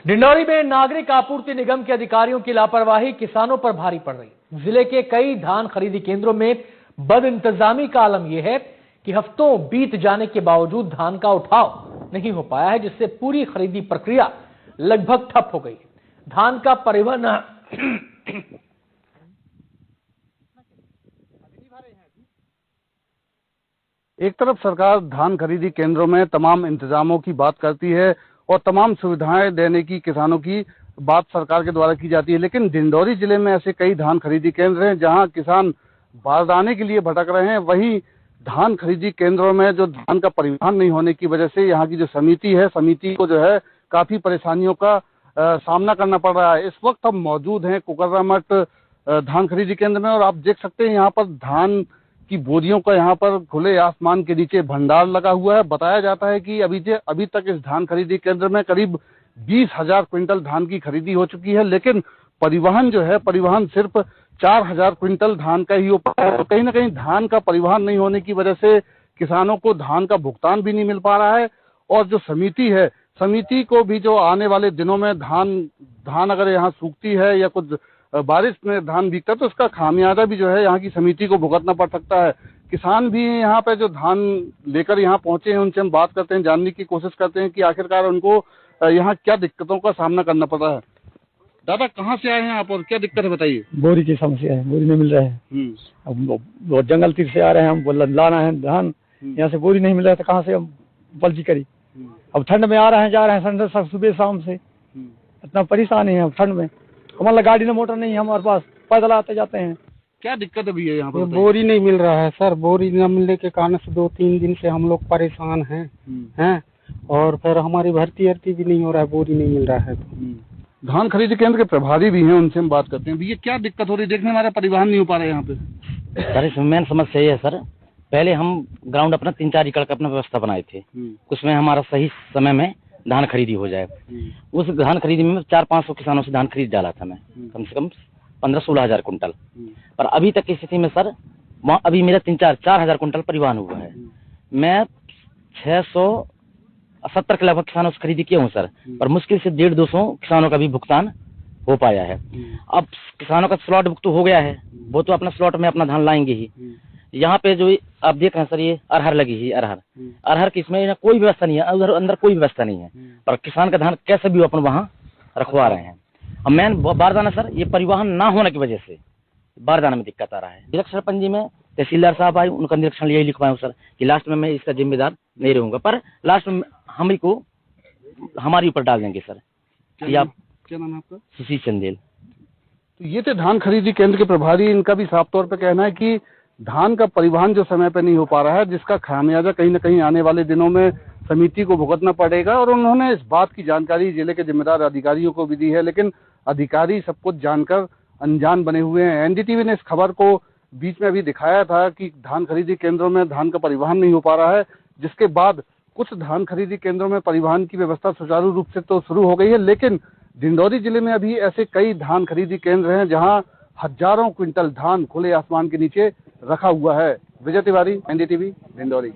डिंडौरी में नागरिक आपूर्ति निगम के अधिकारियों की लापरवाही किसानों पर भारी पड़ रही। जिले के कई धान खरीदी केंद्रों में बदइंतजामी का आलम यह है कि हफ्तों बीत जाने के बावजूद धान का उठाव नहीं हो पाया है, जिससे पूरी खरीदी प्रक्रिया लगभग ठप हो गई। धान का परिवहन एक तरफ सरकार धान खरीदी केंद्रों में तमाम इंतजामों की बात करती है और तमाम सुविधाएं देने की किसानों की बात सरकार के द्वारा की जाती है, लेकिन डिंडौरी जिले में ऐसे कई धान खरीदी केंद्र हैं जहां किसान बारदाने के लिए भटक रहे हैं। वहीं धान खरीदी केंद्रों में जो धान का परिवहन नहीं होने की वजह से यहाँ की जो समिति को जो है काफी परेशानियों का सामना करना पड़ रहा है। इस वक्त हम मौजूद हैं कुकर्रामठ धान खरीदी केंद्र में और आप देख सकते हैं यहाँ पर धान की बोरियों का यहाँ पर खुले आसमान के नीचे भंडार लगा हुआ है। बताया जाता है कि अभी तक इस धान खरीदी केंद्र में करीब 20,000 क्विंटल धान की खरीदी हो चुकी है, लेकिन परिवहन सिर्फ 4,000 क्विंटल धान का ही हो पाया है। कहीं ना कहीं धान का परिवहन नहीं होने की वजह से किसानों को धान का भुगतान भी नहीं मिल पा रहा है और जो समिति को भी जो आने वाले दिनों में धान अगर यहाँ सूखती है या कुछ बारिश में धान भीगता है तो उसका खामियाजा भी जो है यहाँ की समिति को भुगतना पड़ सकता है। किसान भी यहाँ पे जो धान लेकर यहाँ पहुंचे हैं उनसे हम बात करते हैं, जानने की कोशिश करते हैं कि आखिरकार उनको यहाँ क्या दिक्कतों का सामना करना पड़ रहा है। दादा कहाँ से आए हैं आप और क्या दिक्कत है बताइए? बोरी की समस्या है, बोरी नहीं मिल रहा है। अब जंगल तीर से आ रहे हैं, हम लाना है धान, यहाँ से बोरी नहीं मिल रहा है तो कहाँ से हम पलची करी। अब ठंड में आ रहे हैं जा रहे हैं ठंड सुबह शाम से, इतना परेशानी है। अब ठंड में हमारा गाड़ी न मोटर नहीं है हमारे पास, पैदल आते जाते हैं। क्या दिक्कत है भैया यहाँ पर? बोरी नहीं मिल रहा है सर, बोरी न मिलने के कारण से 2-3 दिन से हम लोग परेशान हैं और फिर हमारी भर्ती भी नहीं हो रहा है, बोरी नहीं मिल रहा है। धान खरीदी केंद्र के प्रभारी भी हैं, उनसे हम बात करते हैं। भैया क्या दिक्कत हो रही है? देखने हमारा परिवहन नहीं हो पा रहा है यहाँ पे। सर इसमें मेन समस्या ये है सर, पहले हम ग्राउंड अपना 3-4 एकड़ का अपना व्यवस्था बनाए थे, उसमें हमारा सही समय में धान खरीदी हो जाए। उस धान खरीदी में 400-500 किसानों से धान खरीद डाला था मैं, कम से कम 15-16 हजार कुंटल। पर अभी तक की स्थिति में सर वहाँ अभी मेरा 3-4 हजार कुंटल परिवहन हुआ है। मैं 670 के लगभग किसानों से खरीदी किया हूँ सर, पर मुश्किल से 150-200 किसानों का भी भुगतान हो पाया है। अब किसानों का स्लॉट बुक तो हो गया है, वो तो अपना स्लॉट में अपना धान लाएंगे ही। यहाँ पे जो आप देख रहे हैं सर, ये अरहर लगी है, अरहर की इसमें कोई व्यवस्था नहीं है, उधर अंदर कोई व्यवस्था नहीं है, पर किसान का धान कैसे भी अपन वहाँ रखवा रहे हैं। अब मेन बारदाना सर, ये परिवहन ना होने की वजह से बारदाना में दिक्कत आ रहा है। निरीक्षण पंजी में तहसीलदार साहब आए, उनका निरीक्षण यही लिखवाया हूँ सर कि लास्ट में मैं इसका जिम्मेदार नहीं रहूंगा, पर लास्ट में हम को हमारे ऊपर डाल देंगे सर। क्या नाम है आपका? सुशील चंदेल। तो ये थे धान खरीदी केंद्र के प्रभारी। इनका भी साफ तौर पर कहना है कि धान का परिवहन जो समय पर नहीं हो पा रहा है, जिसका खामियाजा कहीं ना कहीं आने वाले दिनों में समिति को भुगतना पड़ेगा। और उन्होंने इस बात की जानकारी जिले के जिम्मेदार अधिकारियों को भी दी है, लेकिन अधिकारी सब कुछ जानकर अनजान बने हुए हैं। एनडीटीवी ने इस खबर को बीच में अभी दिखाया था कि धान खरीदी केंद्रों में धान का परिवहन नहीं हो पा रहा है, जिसके बाद कुछ धान खरीदी केंद्रों में परिवहन की व्यवस्था सुचारू रूप से तो शुरू हो गई है, लेकिन डिंडौरी जिले में अभी ऐसे कई धान खरीदी केंद्र हैं जहां हजारों क्विंटल धान खुले आसमान के नीचे रखा हुआ है। विजय तिवारी, एनडीटीवी, डिंडौरी।